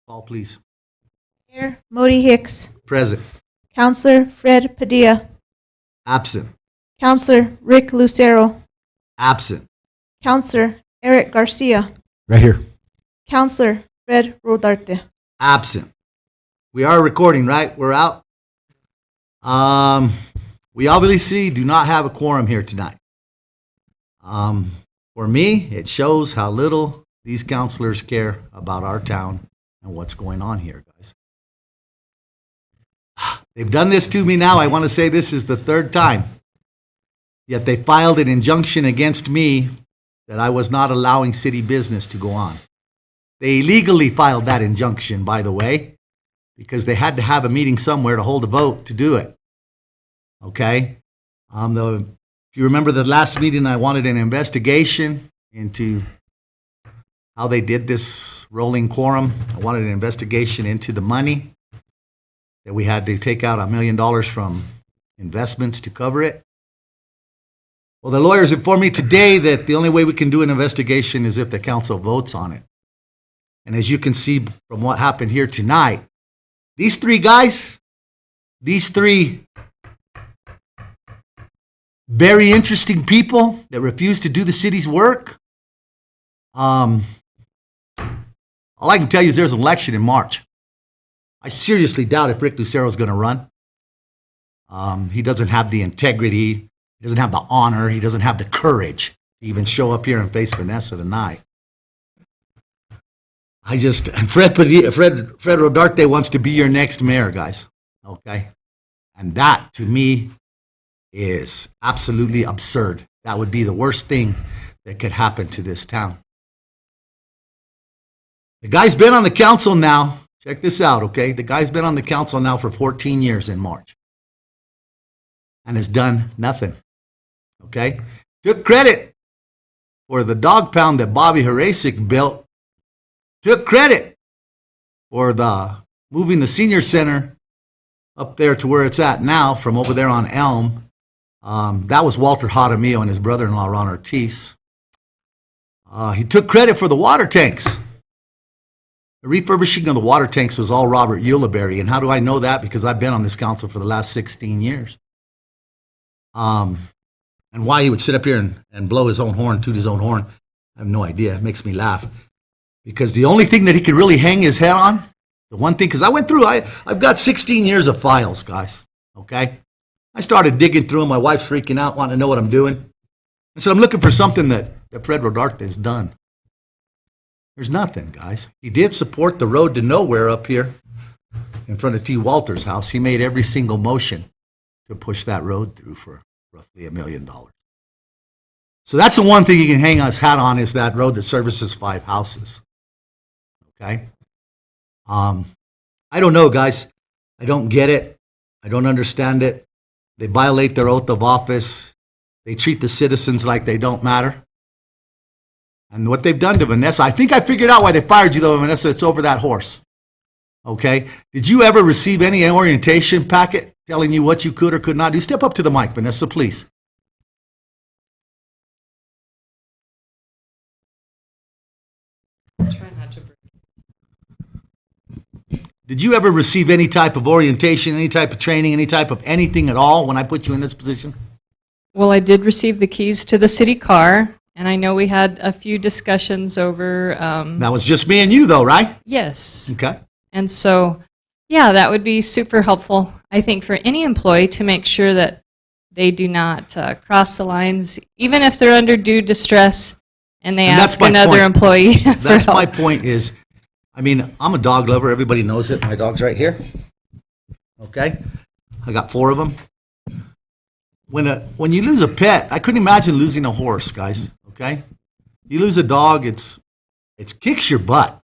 Call, please. Mayor Modi Hicks. Present. Counselor Fred Padilla. Absent. Counselor Rick Lucero. Absent. Counselor Eric Garcia. Right here. Counselor Fred Rodarte. Absent. We are recording, right? We're out. We obviously do not have a quorum here tonight. For me, it shows how little these counselors care about our town and what's going on here, guys. They've done this to me now. I want to say this is the third time. Yet they filed an injunction against me that I was not allowing city business to go on. They illegally filed that injunction, by the way, because they had to have a meeting somewhere to hold a vote to do it. Okay? If you remember the last meeting, I wanted an investigation into how they did this rolling quorum. I wanted an investigation into the money that we had to take out $1 million from investments to cover it. Well, the lawyers informed me today that the only way we can do an investigation is if the council votes on it. And as you can see from what happened here tonight, these three guys, these three very interesting people that refuse to do the city's work, all I can tell you is there's an election in March. I seriously doubt if Rick Lucero is going to run. He doesn't have the integrity, he doesn't have the honor, he doesn't have the courage to even show up here and face Vanessa tonight. And Fred Rodarte wants to be your next mayor, guys. Okay? And that, to me, is absolutely absurd. That would be the worst thing that could happen to this town. The guy's been on the council now. Check this out, okay? The guy's been on the council now for 14 years in March and has done nothing, okay? Took credit for the dog pound that Bobby Harasic built. Took credit for the moving the senior center up there to where it's at now from over there on Elm. That was Walter Jaramillo and his brother-in-law, Ron Ortiz. He took credit for the water tanks. The refurbishing of the water tanks was all Robert Ulibarri. And how do I know that? Because I've been on this council for the last 16 years. And why he would sit up here and blow his own horn, toot his own horn, I have no idea. It makes me laugh. Because the only thing that he could really hang his head on, the one thing, because I went through, I've got 16 years of files, guys, okay? I started digging through them. My wife's freaking out, wanting to know what I'm doing. I said, I'm looking for something that Fred Rodarte has done. There's nothing, guys. He did support the road to nowhere up here in front of T. Walter's house. He made every single motion to push that road through for roughly $1 million. So that's the one thing he can hang his hat on, is that road that services 5 houses. Okay? I don't know, guys. I don't get it. I don't understand it. They violate their oath of office. They treat the citizens like they don't matter. And what they've done to Vanessa, I think I figured out why they fired you, though, Vanessa. It's over that horse. Okay? Did you ever receive any orientation packet telling you what you could or could not do? Step up to the mic, Vanessa, please. Try not to break. Did you ever receive any type of orientation, any type of training, any type of anything at all when I put you in this position? Well, I did receive the keys to the city car, and I know we had a few discussions over... That was just me and you, though, right? Yes. Okay. And so, yeah, that would be super helpful, I think, for any employee to make sure that they do not cross the lines, even if they're under due distress and they ask another employee for help. That's my point is, I mean, I'm a dog lover. Everybody knows it. My dog's right here. Okay? I got 4 of them. When you lose a pet, I couldn't imagine losing a horse, guys. Okay? You lose a dog, it kicks your butt.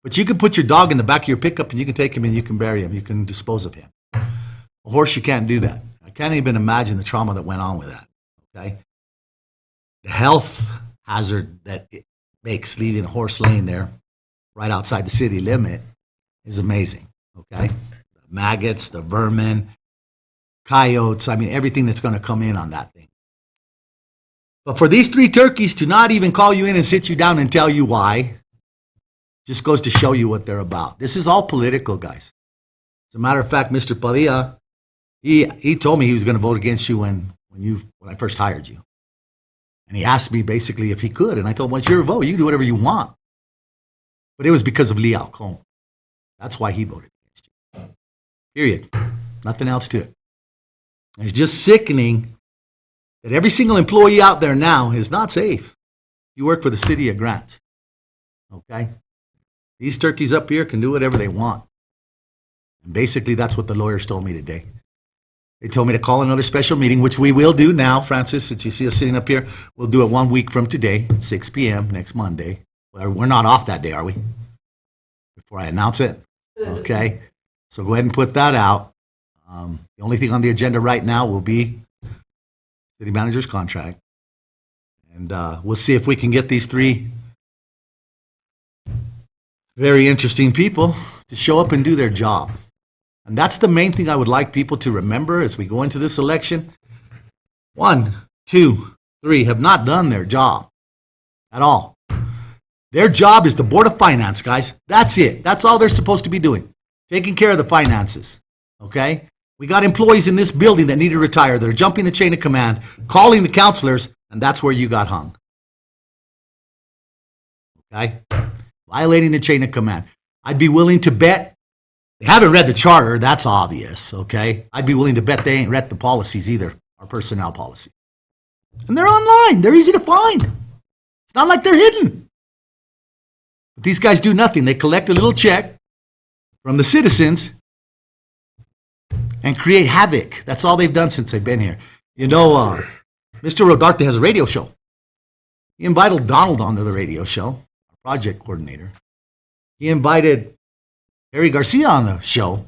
But you can put your dog in the back of your pickup and you can take him and you can bury him. You can dispose of him. A horse, you can't do that. I can't even imagine the trauma that went on with that. Okay? The health hazard that it makes leaving a horse laying there right outside the city limit is amazing. Okay? The maggots, the vermin, coyotes, I mean, everything that's going to come in on that thing. But for these 3 turkeys to not even call you in and sit you down and tell you why, Just goes to show you what they're about. This is all political, guys. As a matter of fact, Mr. Padilla, he told me he was going to vote against you when I first hired you. And he asked me basically if he could. And I told him, well, it's your vote. You can do whatever you want. But it was because of Lee Alcone. That's why he voted against you. Period. Nothing else to it. It's just sickening that every single employee out there now is not safe. You work for the city of Grants. Okay? These turkeys up here can do whatever they want. And basically, that's what the lawyers told me today. They told me to call another special meeting, which we will do now, Francis, since you see us sitting up here. We'll do it 1 week from today at 6 p.m. next Monday. We're not off that day, are we? Before I announce it? Okay. So go ahead and put that out. The only thing on the agenda right now will be city manager's contract. And we'll see if we can get these 3 very interesting people to show up and do their job. And that's the main thing I would like people to remember as we go into this election. 1, 2, 3 have not done their job at all. Their job is the Board of Finance, guys. That's it. That's all they're supposed to be doing. Taking care of the finances. Okay? We got employees in this building that need to retire. They're jumping the chain of command, calling the counselors, and that's where you got hung. Okay? Violating the chain of command. I'd be willing to bet they haven't read the charter. That's obvious. Okay? I'd be willing to bet they ain't read the policies either, our personnel policy. And they're online. They're easy to find. It's not like they're hidden. But these guys do nothing. They collect a little check from the citizens and create havoc. That's all they've done since they've been here. You know, Mr. Rodarte has a radio show. He invited Donald onto the radio show, our project coordinator. He invited Harry Garcia on the show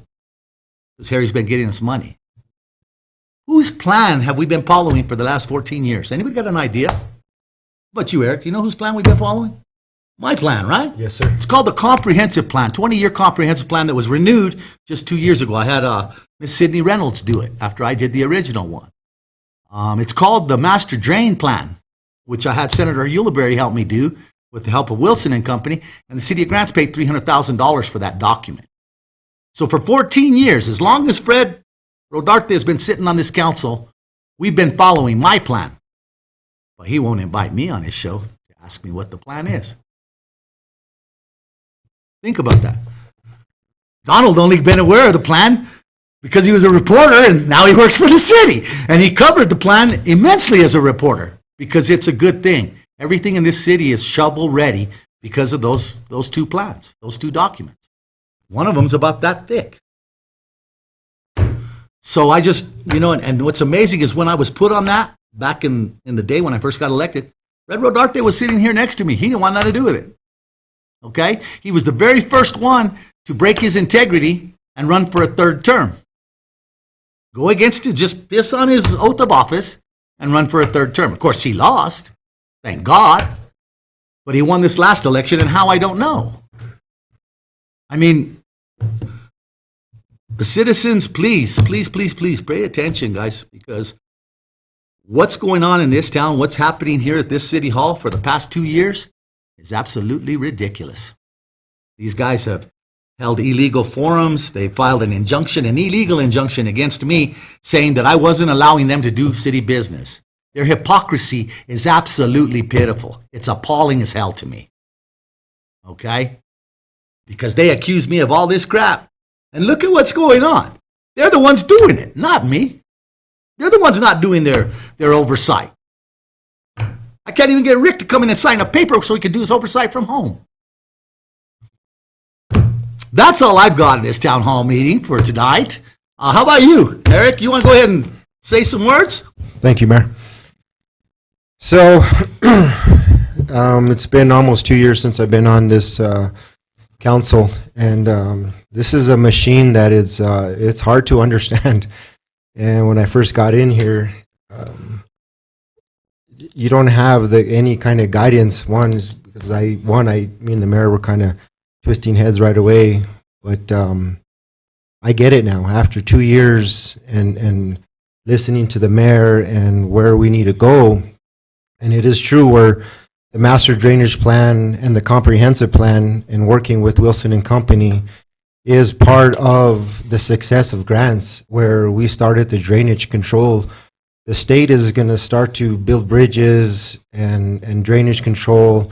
because Harry's been getting us money. Whose plan have we been following for the last 14 years? Anybody got an idea? How about you, Eric? You know whose plan we've been following? My plan, right? Yes, sir. It's called the Comprehensive Plan, 20-year comprehensive plan that was renewed just 2 years ago. I had Miss Sydney Reynolds do it after I did the original one. It's called the Master Drain Plan, which I had Senator Ulibarri help me do with the help of Wilson and Company, and the city of Grants paid $300,000 for that document. So for 14 years, as long as Fred Rodarte has been sitting on this council, we've been following my plan. But he won't invite me on his show to ask me what the plan is. Think about that. Donald only been aware of the plan because he was a reporter and now he works for the city. And he covered the plan immensely as a reporter because it's a good thing. Everything in this city is shovel ready because of those 2 plans, those 2 documents. One of them's about that thick. So I just, and what's amazing is when I was put on that back in the day when I first got elected, Fred Rodarte was sitting here next to me. He didn't want nothing to do with it. Okay? He was the very first one to break his integrity and run for a 3rd term. Go against it, just piss on his oath of office and run for a 3rd term. Of course, he lost. Thank God. But he won this last election, and how, I don't know. I mean, the citizens, please pay attention, guys, because what's going on in this town, what's happening here at this city hall for the past 2 years is absolutely ridiculous. These guys have held illegal forums. They filed an illegal injunction against me, saying that I wasn't allowing them to do city business. Their hypocrisy is absolutely pitiful. It's appalling as hell to me. Okay? Because they accuse me of all this crap. And look at what's going on. They're the ones doing it, not me. They're the ones not doing their oversight. I can't even get Rick to come in and sign a paper so he can do his oversight from home. That's all I've got in this town hall meeting for tonight. How about you, Eric? You want to go ahead and say some words? Thank you, Mayor. So, it's been almost 2 years since I've been on this council, and this is a machine that is it's hard to understand. And when I first got in here, you don't have any kind of guidance. One is because me and the mayor were kind of twisting heads right away, but I get it now after 2 years and listening to the mayor and where we need to go. And it is true where the master drainage plan and the comprehensive plan and working with Wilson and Company is part of the success of grants where we started the drainage control. The state is going to start to build bridges and drainage control,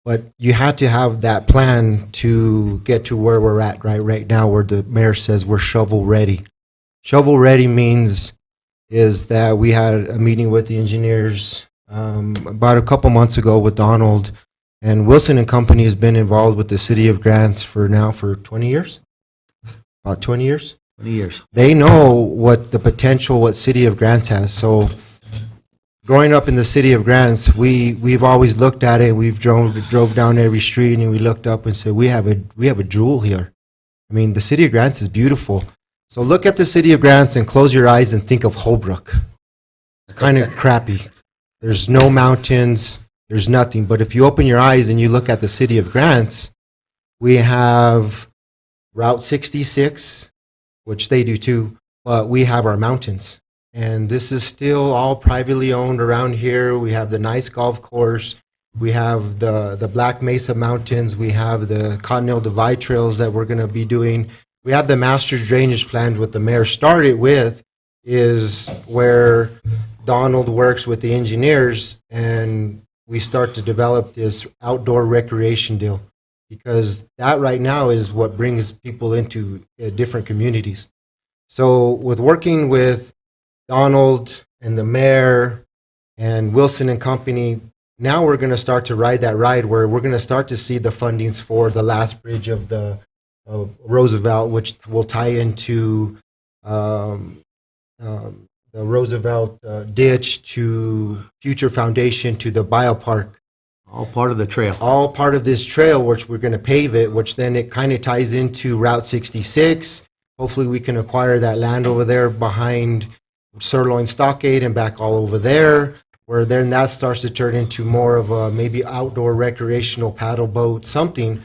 but you had to have that plan to get to where we're at right now, where the mayor says we're shovel ready. Shovel ready means is that we had a meeting with the engineers about a couple months ago with Donald, and Wilson and Company has been involved with the City of Grants for 20 years. About 20 years. 20 years. They know what the potential what City of Grants has. So growing up in the City of Grants, we've always looked at it. We've drove down every street and we looked up and said we have a jewel here. I mean, the City of Grants is beautiful. So look at the City of Grants and close your eyes and think of Holbrook. It's kind of crappy. There's no mountains. There's nothing. But if you open your eyes and you look at the City of Grants, we have Route 66, which they do too, but we have our mountains. And this is still all privately owned around here. We have the nice golf course. We have the Black Mesa Mountains. We have the Continental Divide trails that we're going to be doing. We have the master drainage plan. What the mayor started with is where Donald works with the engineers and we start to develop this outdoor recreation deal, because that right now is what brings people into different communities. So with working with Donald and the mayor and Wilson and Company, now we're going to start to ride that ride where we're going to start to see the fundings for the last bridge of the Roosevelt, which will tie into the Roosevelt ditch to Future Foundation to the biopark. All part of the trail. All part of this trail, which we're going to pave it, which then it kind of ties into Route 66. Hopefully we can acquire that land over there behind Sirloin Stockade and back all over there, where then that starts to turn into more of a maybe outdoor recreational paddle boat, something.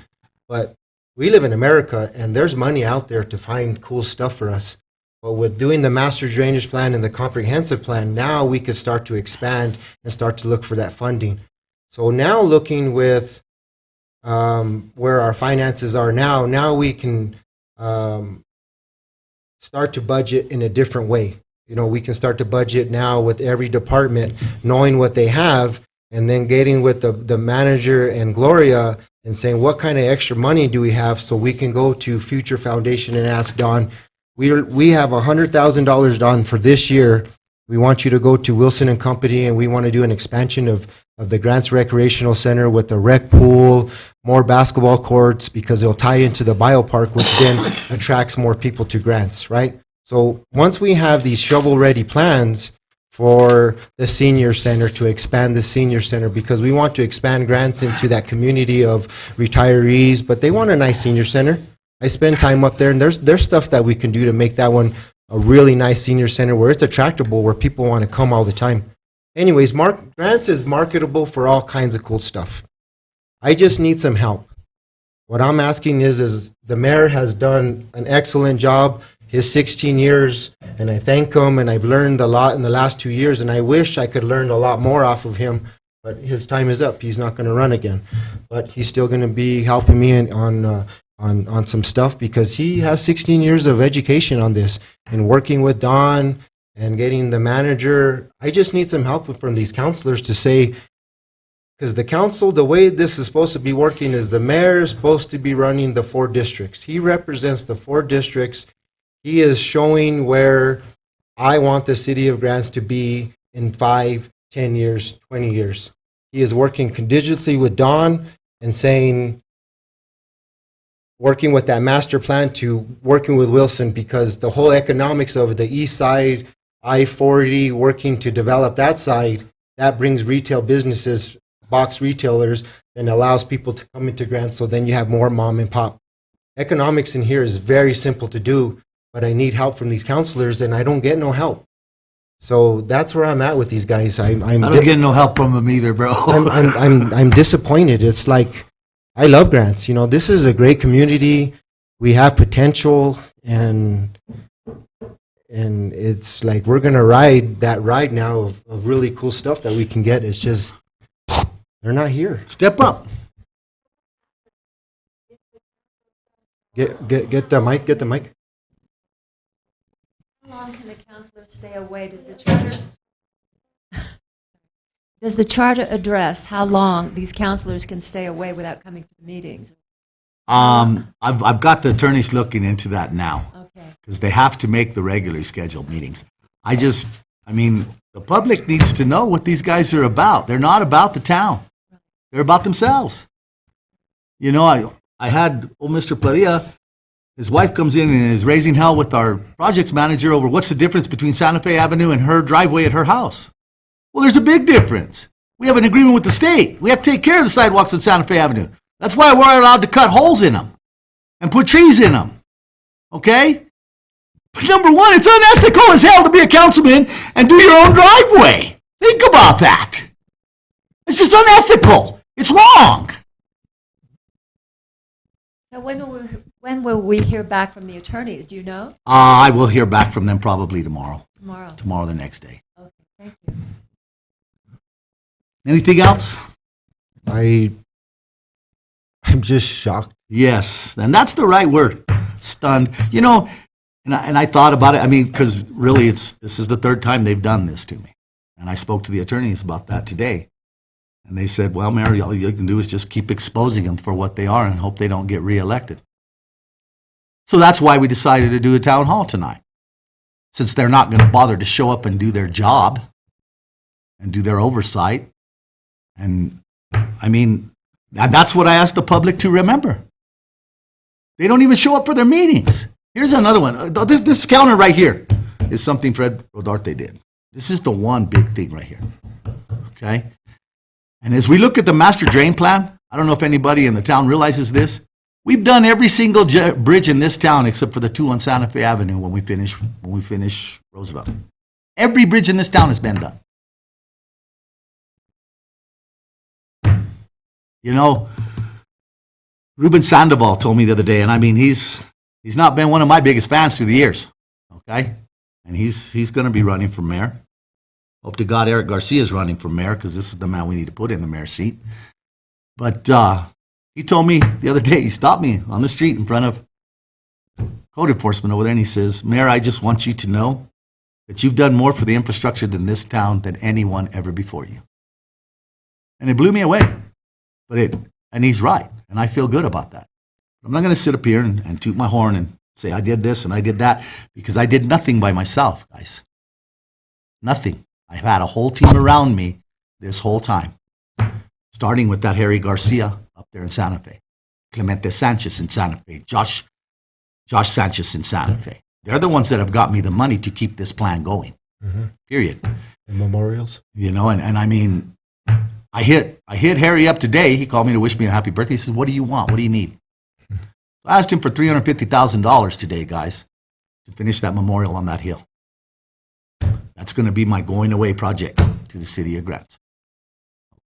But we live in America, and there's money out there to find cool stuff for us. But with doing the master drainage plan and the comprehensive plan, now we can start to expand and start to look for that funding. So now looking with where our finances are now we can start to budget in a different way. You know, we can start to budget now with every department, knowing what they have, and then getting with the manager and Gloria and saying, what kind of extra money do we have so we can go to Future Foundation and ask Don, we have $100,000, Don, for this year. We want you to go to Wilson and Company, and we want to do an expansion of the Grants Recreational Center with the rec pool, more basketball courts, because it'll tie into the biopark, which then attracts more people to Grants, right? So once we have these shovel-ready plans for the senior center, to expand the senior center, because we want to expand Grants into that community of retirees, but they want a nice senior center. I spend time up there, and there's stuff that we can do to make that one a really nice senior center where it's attractable, where people want to come all the time. Anyways, Grants is marketable for all kinds of cool stuff. I just need some help. What I'm asking is the mayor has done an excellent job his 16 years, and I thank him, and I've learned a lot in the last 2 years, and I wish I could learn a lot more off of him, but his time is up. He's not going to run again. But he's still going to be helping me on some stuff, because he has 16 years of education on this and working with Don and getting the manager. I just need some help from these counselors to say, because the council, the way this is supposed to be working is the mayor is supposed to be running the 4 districts. He represents the 4 districts. He is showing where I want the City of Grants to be in 5, 10 years, 20 years. He is working condigently with Don and saying, working with that master plan to working with Wilson, because the whole economics of the east side, I-40, working to develop that side, that brings retail businesses, box retailers, and allows people to come into Grants, so then you have more mom and pop. Economics in here is very simple to do, but I need help from these counselors, and I don't get no help. So that's where I'm at with these guys. I don't get no help from them either, bro. I'm disappointed. It's like, I love Grants. You know, this is a great community. We have potential, and it's like we're gonna ride that ride now of really cool stuff that we can get. It's just They're not here. Step up. Get the mic. Get the mic. How long can the counselor stay away? Does the charter address how long these counselors can stay away without coming to the meetings? I've got the attorneys looking into that now Okay. because they have to make the regularly scheduled meetings. I mean, the public needs to know what these guys are about. They're not about the town. They're about themselves. You know, I had old Mr. Padilla, his wife comes in and is raising hell with our projects manager over what's the difference between Santa Fe Avenue and her driveway at her house. Well, there's a big difference. We have an agreement with the state. We have to take care of the sidewalks on Santa Fe Avenue. That's why we're allowed to cut holes in them and put trees in them. Okay? But number one, it's unethical as hell to be a councilman and do your own driveway. Think about that. It's just unethical. It's wrong. So when will we hear back from the attorneys? Do you know? I will hear back from them probably tomorrow. Tomorrow. Tomorrow, the next day. Okay, thank you. Anything else? I'm just shocked. Yes, and that's the right word. Stunned. You know, and I thought about it. I mean, because really, this is the third time they've done this to me, and I spoke to the attorneys about that today, and they said, "Well, Mary, all you can do is just keep exposing them for what they are and hope they don't get reelected." So that's why we decided to do a town hall tonight, since they're not going to bother to show up and do their job and do their oversight. And I mean, that's what I asked the public to remember. They don't even show up for their meetings. Here's another one. This counter right here is something Fred Rodarte did. This is the one big thing right here. Okay? And as we look at the master drain plan, I don't know if anybody in the town realizes this. We've done every single bridge in this town except for the two on Santa Fe Avenue when we finish Roosevelt. Every bridge in this town has been done. You know, Ruben Sandoval told me the other day, and I mean, he's not been one of my biggest fans through the years, okay? And he's going to be running for mayor. Hope to God Eric Garcia is running for mayor because this is the man we need to put in the mayor's seat. But he told me the other day, he stopped me on the street in front of code enforcement over there, and he says, "Mayor, I just want you to know that you've done more for the infrastructure than this town than anyone ever before you." And it blew me away. And he's right, and I feel good about that. I'm not going to sit up here and toot my horn and say I did this and I did that, because I did nothing by myself, guys. Nothing. I've had a whole team around me this whole time, starting with that Harry Garcia up there in Santa Fe, Clemente Sanchez in Santa Fe, Josh Sanchez in Santa Fe. They're the ones that have got me the money to keep this plan going, period. And memorials. You know, and I mean, I hit Harry up today. He called me to wish me a happy birthday. He says, "What do you want? What do you need?" So I asked him for $350,000 today, guys, to finish that memorial on that hill. That's going to be my going away project to the city of Grants.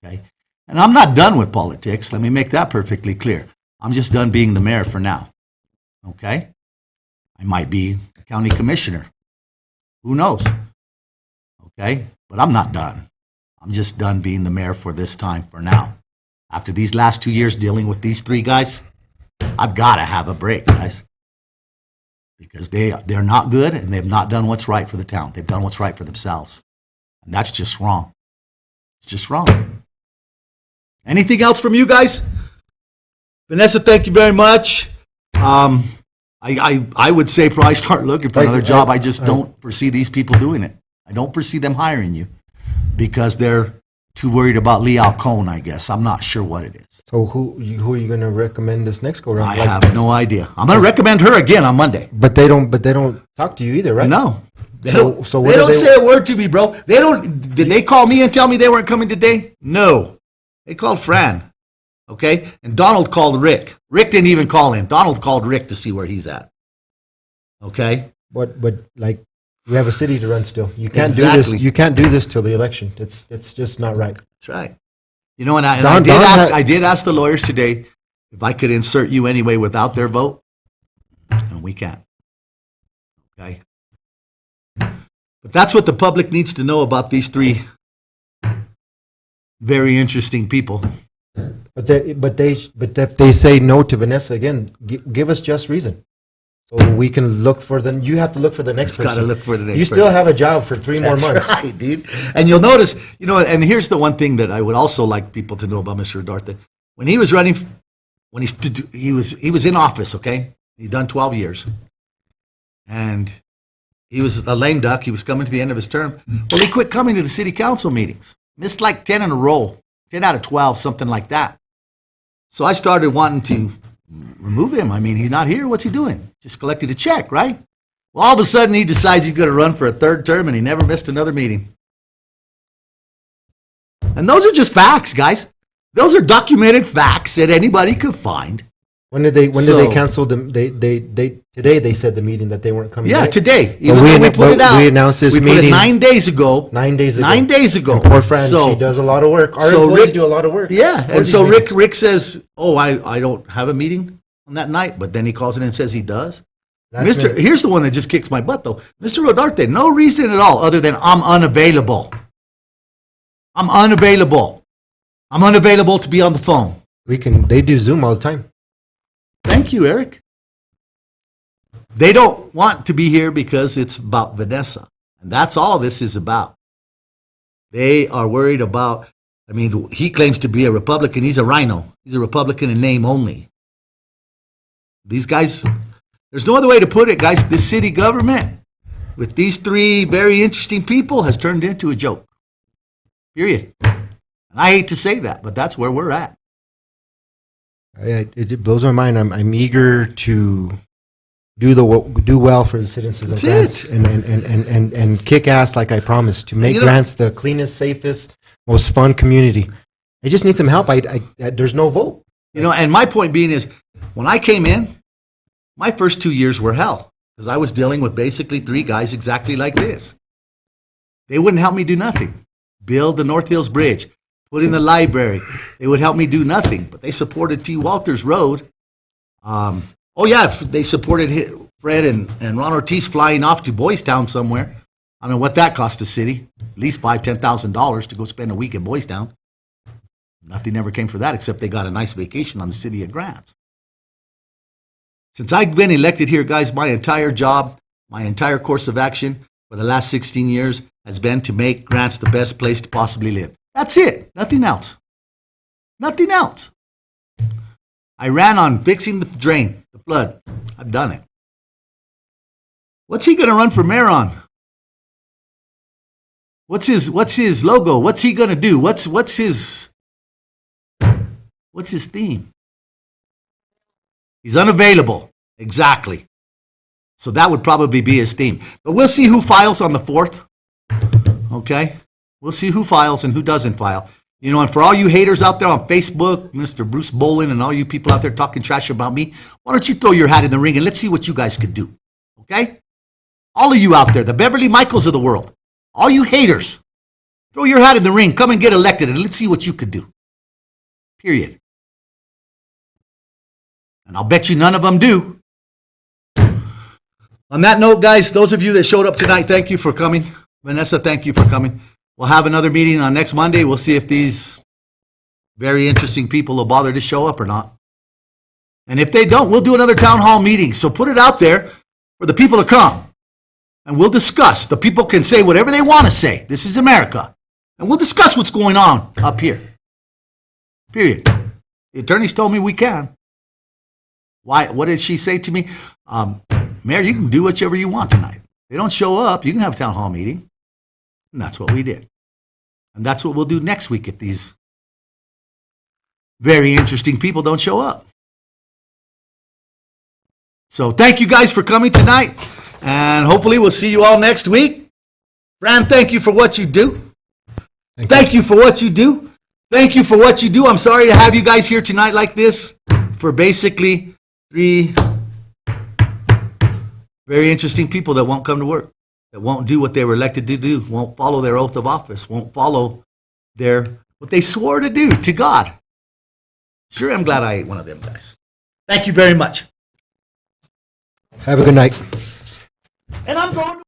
Okay? And I'm not done with politics. Let me make that perfectly clear. I'm just done being the mayor for now. Okay? I might be a county commissioner. Who knows? Okay? But I'm not done. I'm just done being the mayor for this time, for now. After these last 2 years dealing with these three guys, I've got to have a break, guys. Because they're not good, and they've not done what's right for the town. They've done what's right for themselves. And that's just wrong. It's just wrong. Anything else from you guys? Vanessa, thank you very much. I would say probably start looking for another job. I just don't foresee these people doing it. I don't foresee them hiring you, because they're too worried about Lee Alcone, I guess. I'm not sure what it is. So who are you going to recommend this next go round? I have no idea. I'm going to recommend her again on Monday. But they don't talk to you either, right? No. They So don't, what they do don't they- say a word to me, bro. Did they call me and tell me they weren't coming today? No. They called Fran. Okay? And Donald called Rick. Rick didn't even call in. Donald called Rick to see where he's at. Okay? But like, we have a city to run still. You can't do Exactly. this. You can't do this till the election. It's just not right. That's right. You know, and I Don did ask the lawyers today if I could insert you anyway without their vote, and we can't. Okay? But that's what the public needs to know about these three very interesting people. But if they say no to Vanessa again, give us just reason. So we can look for you have to look for the next person. Got to look for the next You still person. have a job for 3 more That's months. right, dude. And you'll notice, and here's the one thing that I would also like people to know about Mr. Rodarte. When he was running, when he was in office, okay? He'd done 12 years. And he was a lame duck. He was coming to the end of his term. Well, he quit coming to the city council meetings. Missed like 10 in a row, 10 out of 12, something like that. So I started wanting to remove him. I mean, he's not here. What's he doing? Just collected a check, right? Well, all of a sudden, he decides he's going to run for a 3rd term, and he never missed another meeting. And those are just facts, guys. Those are documented facts that anybody could find. When did they cancel them? Today they said the meeting that they weren't coming. Yeah, back. today. But Even though we put it out. We announced this we put it meeting 9 days ago. 9 days ago. 9 days ago. And poor Fran, So- she does a lot of work. Our so employees Rick- do a lot of work. Yeah, for and these so meetings. Rick says, "Oh, I don't have a meeting on that night," but then he calls in and says he does. That's been- Here's the one that just kicks my butt though. Mr. Rodarte, no reason at all other than I'm unavailable. I'm unavailable. I'm unavailable to be on the phone. They do Zoom all the time. Thank you, Eric. They don't want to be here because it's about Vanessa. And that's all this is about. They are worried about, I mean, he claims to be a Republican. He's a rhino. He's a Republican in name only. These guys, there's no other way to put it, guys. This city government, with these 3 very interesting people, has turned into a joke. Period. And I hate to say that, but that's where we're at. It blows my mind. I'm eager to do well for the citizens of That's Grants and kick ass like I promised to make You know- Grants the cleanest, safest, most fun community. I just need some help. There's no vote. And my point being is, when I came in, my first 2 years were hell because I was dealing with basically 3 guys exactly like this. They wouldn't help me do nothing. Build the North Hills Bridge, put in the library. They would help me do nothing, but they supported T. Walters Road. They supported Fred and Ron Ortiz flying off to Boys Town somewhere. I don't know what that cost the city. At least $5,000-$10,000 to go spend a week in Boys Town. Nothing ever came for that except they got a nice vacation on the city of Grants. Since I've been elected here, guys, my entire job, my entire course of action for the last 16 years has been to make Grants the best place to possibly live. That's it. Nothing else. Nothing else. I ran on fixing the drain, the flood. I've done it. What's he going to run for mayor on? What's his logo? What's he going to do? What's his theme? He's unavailable. Exactly. So that would probably be his theme. But we'll see who files on the 4th. Okay? We'll see who files and who doesn't file. And for all you haters out there on Facebook, Mr. Bruce Bolin, and all you people out there talking trash about me, why don't you throw your hat in the ring and let's see what you guys could do. Okay? All of you out there, the Beverly Michaels of the world, all you haters, throw your hat in the ring, come and get elected, and let's see what you could do. Period. And I'll bet you none of them do. On that note, guys, those of you that showed up tonight, thank you for coming. Vanessa, thank you for coming. We'll have another meeting on next Monday. We'll see if these very interesting people will bother to show up or not. And if they don't, we'll do another town hall meeting. So put it out there for the people to come. And we'll discuss. The people can say whatever they want to say. This is America. And we'll discuss what's going on up here. Period. The attorneys told me we can. Why? What did she say to me? Mayor, you can do whatever you want tonight. They don't show up. You can have a town hall meeting. And that's what we did. And that's what we'll do next week if these very interesting people don't show up. So thank you guys for coming tonight. And hopefully we'll see you all next week. Fran, thank you for what you do. Thank you for what you do. Thank you for what you do. I'm sorry to have you guys here tonight like this for basically 3 very interesting people that won't come to work, that won't do what they were elected to do, won't follow their oath of office, won't follow what they swore to do to God. Sure, I'm glad I ain't one of them guys. Thank you very much. Have a good night. And I'm going